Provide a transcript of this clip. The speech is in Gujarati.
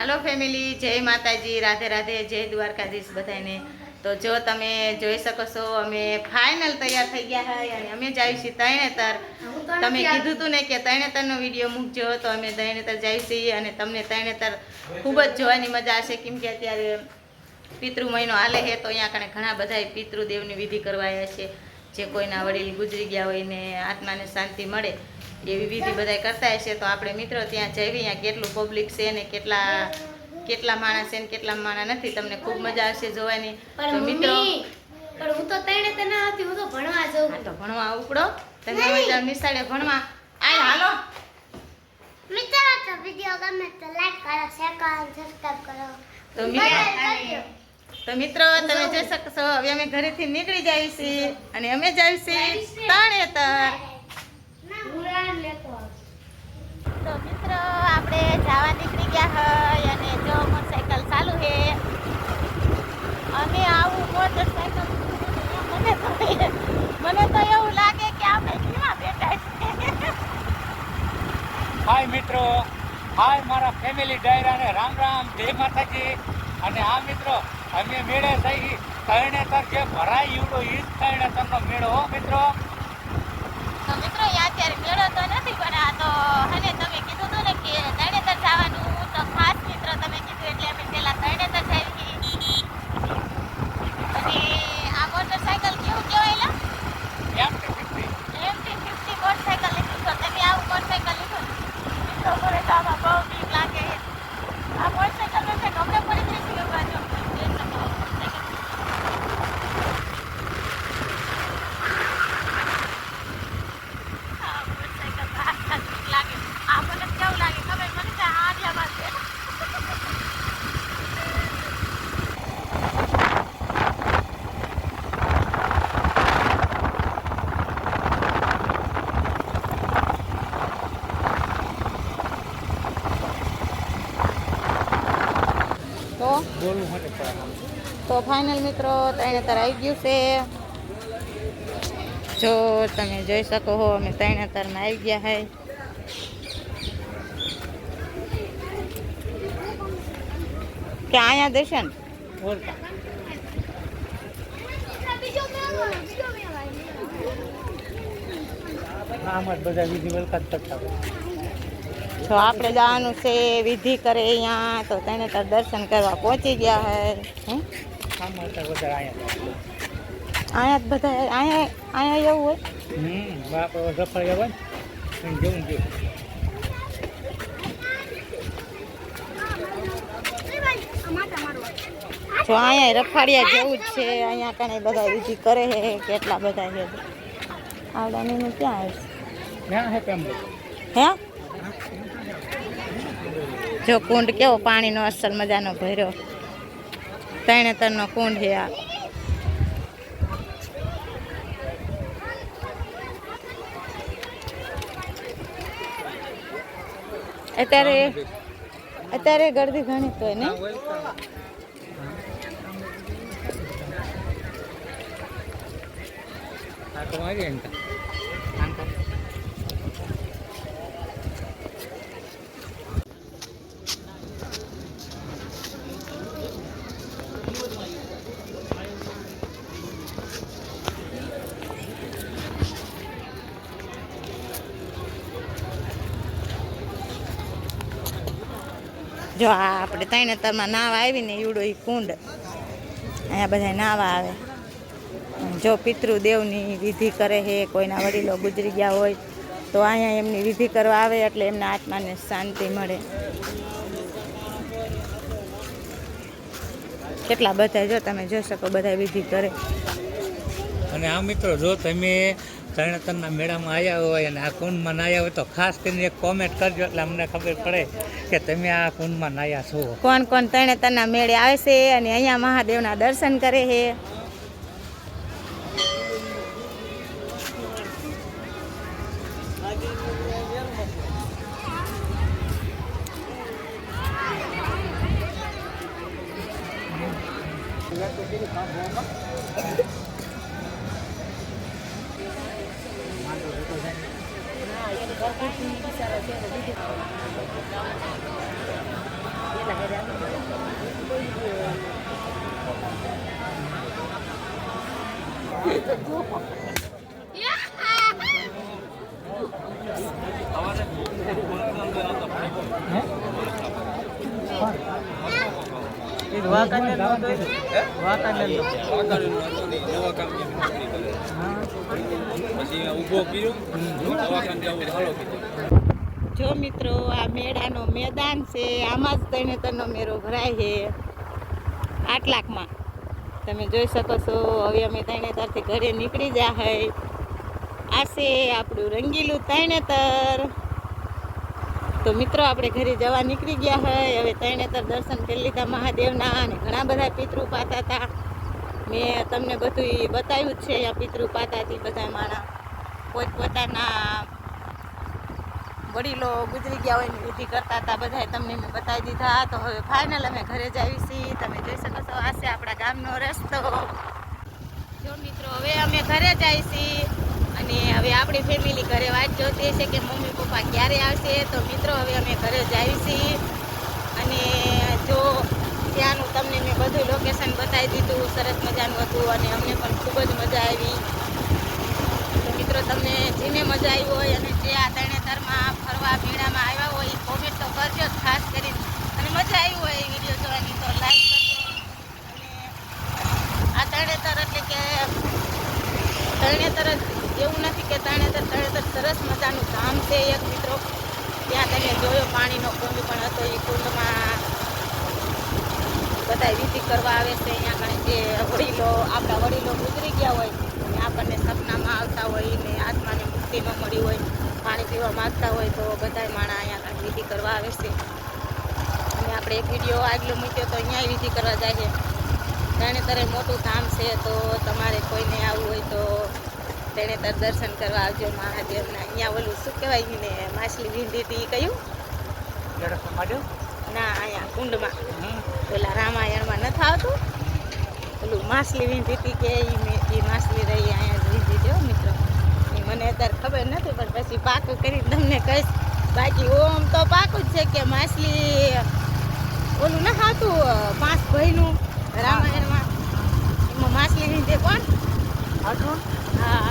हेलो फैमिली जय माताजी राधे राधे जय द्वारकाधीश बधाने। तो जो तमे જોઈ શકો છો અમે ફાઇનલ તૈયાર થઈ ગયા છે અને અમે જઈએ છીએ તરણેતર। તમે કીધું હતું ને કે તરણેતરનો વિડીયો મૂકજો તો અમે તરણેતર જઈએ છીએ અને તમને તરણેતર ખૂબ જ જોવાની મજા આવશે કેમ કે અત્યારે પિતૃ મહિનો હાલે છે તો અહીંયા કણે ઘણા બધા પિતૃદેવની વિધિ કરવા આવ્યા છે। જે કોઈના વડીલ ગુજરી ગયા હોય ને આત્માને શાંતિ મળે એવી વિધિ બધા કરતા હશે। તો આપણે મિત્રો ત્યાં જઈએ અહીંયા કેટલું પબ્લિક છે ને કેટલા માણસ છે ને કેટલા માણસ નથી તમને ખૂબ મજા આવશે જોવાની। તો મિત્રો પણ હું તો તરણેતર ના હતી, હું તો ભણવા જાઉં। હા તો ભણવા ઉપડો, તમે મજા નિશાળે ભણવા આય હાલો। મિત્રો તો વિડિયો ગમે તો લાઈક કરો, શેર કરો, સબસ્ક્રાઇબ કરો। તો મિત્રો તમે જોઈ શકો છો હવે અમે ઘરેથી નીકળી જઈએ છીએ અને અમે જઈએ છીએ તરણેતર। તો મિત્રો આપણે જવા નીકળી ગયા હોય અને જો મોટરસાઇકલ ચાલુ છે અને આવું મોટરસાઇકલ મને તો એવું લાગે કે આપણે કેવા બેઠા છીએ। હાય મિત્રો, હાય મારા ફેમિલી ડાયરાને રામ રામ, જય માતાજી। અને આ મિત્રો અમે મેળે થઈ તરણેતર જે ભરાય એવડો ઈ જ તરણેતરનો મેળો હો મિત્રો। તો મિત્રો અત્યારે મેળો તો નથી પણ આ તો અને તમે કીધું હતું ને કે તરણેતર જવાનું તો ખાસ મિત્રો તમે કીધું એટલે અમે પેલા તરણેતર જઈએ। અને આ મોટરસાઇકલ કેવું કહેવાય MT-50 મોટરસાઇકલ લીધું તો તમે આવું મોટરસાઇકલ લીધું તો મને તો આમાં બહુ બીક લાગે। આ મોટરસાઇકલ છે ગમે પડી જઈશું એ બાજુ તો ફાઇનલ મિત્રો તરણેતર આવી ગયું છે। જો તમે જોઈ શકો છો અમે તરણેતરમાં આવી ગયા છે। કે અહીંયા દર્શન બધા વિધિ વલકાત કરતા તો આપણે જવાનું છે વિધિ કરે અહીંયા તો તરણેતર દર્શન કરવા પહોંચી ગયા છે। અહીંયા જ બધા અહીંયા એવું હોય જો અહીંયા રખવાડિયા જેવું જ છે। અહીંયા કને બધા વિધિ કરે છે કેટલા બધા છે આવડાની ક્યાં હે જો કુંડ કેવો પાણીનો અસલ મજાનો ભર્યો તરણેતરનો કુંડ છે આ। અત્યારે ગરદી ઘણી તો ને જો આ આપણે તરણેતરમાં નાવા આવીને એવડો એ કુંડ અહીંયા બધા નાવા આવે। જો પિતૃદેવની વિધિ કરે છે કોઈના વડીલો ગુજરી ગયા હોય તો અહીંયા એમની વિધિ કરવા આવે એટલે એમના આત્માને શાંતિ મળે। કેટલા બધા જો તમે જોઈ શકો બધા વિધિ કરે। અને આ મિત્રો જો તમે તરણેતરના મેળામાં આવ્યા હોય અને આ કુંડમાં નાહ્યા હોય તો ખાસ કરીને એક કોમેન્ટ કરજો એટલે અમને ખબર પડે કે તમે આ કુંડમાં નાહ્યા છો। કોણ કોણ તરણેતરના મેળે આવે છે અને અહીંયા મહાદેવના દર્શન કરે છે। જો મિત્રો આ મેળાનો મેદાન છે, આમાં જ તરણેતરનો મેળો ભરાય છે આટલાકમાં. તમે જોઈ શકો છો. હવે અમે તરણેતરથી ઘરે નીકળી જાય. આ છે આપણું રંગીલું તરણેતર. તો મિત્રો આપણે ઘરે જવા નીકળી ગયા હોય. હવે તરણેતર દર્શન કરી લીધા મહાદેવના, અને ઘણા બધા પિતૃ પાતા હતા. મેં તમને બધું બતાવ્યું જ છે. અહીંયા પિતૃ પાતાથી બધા માણા પોતપોતાના વડીલો ગુજરી ગયા હોય એની વિધિ કરતા હતા. બધા તમને મેં બતાવી દીધા. તો હવે ફાઇનલ અમે ઘરે જ આવી છીએ. તમે જોઈ શકો છો આ છે આપણા ગામનો રસ્તો. જો મિત્રો હવે અમે ઘરે જ આવી છીએ, અને હવે આપણી ફેમિલી ઘરે વાત જોતી છે કે મમ્મી પપ્પા ક્યારે આવશે. તો મિત્રો હવે અમે ઘરે જ આવી છીએ, અને જો ત્યાંનું તમને મેં બધું લોકેશન બતાવી દીધું. સરસ મજાનું હતું, અને અમને પણ ખૂબ જ મજા આવી. તો મિત્રો તમને જેને મજા આવી હોય અને જે આ તરણેતરમાં ફરવા મેળામાં આવ્યા હોય એ કોમેન્ટ તો કરજો જ ખાસ કરીને. અને મજા આવી હોય એ વિડીયો જોવાની તો લાઈક કરજો. અને આ તરણેતર એટલે કે તરણેતર જ એવું નથી કે તરણેતર સરસ મજાનું ધામ છે એક મિત્રો. ત્યાં તમે જોયો પાણીનો કુંડ પણ હતો. એ કુંડમાં બધા વિધિ કરવા આવે છે. અહીંયા આગળ જે વડીલો આપણા વડીલો ગુજરી ગયા હોય અને આપણને સપનામાં આવતા હોય ને આત્માને મુક્તિ ન મળી હોય, પાણી પીવા માગતા હોય, તો બધા માણા અહીંયા આગળ વિધિ કરવા આવે છે. અને આપણે એક વિડીયો આગલો મૂક્યો તો અહીંયા વિધિ કરવા જાય છે. તરણેતર મોટું ધામ છે, તો તમારે કોઈને આવવું હોય તો તરણેતર દર્શન કરવા આવજો મહાદેવના. અહીંયા ઓલું શું કહેવાય ને માછલી વીંધી હતી કયું ના, અહીંયા કુંડમાં પેલા રામાયણમાં નથી આવતું પેલું માછલી વીંધી હતી કે એ માછલી રહી અહીંયા જ વીંધી જો મિત્રો. એ મને અત્યારે ખબર નથી, પણ પછી પાકું કરીને તમને કહીશ. બાકી ઓમ તો પાકું જ છે કે માછલી ઓલું ન આવતું 5 ભાઈનું રામાયણમાં, એમાં માછલી વીંધે કોણ? હા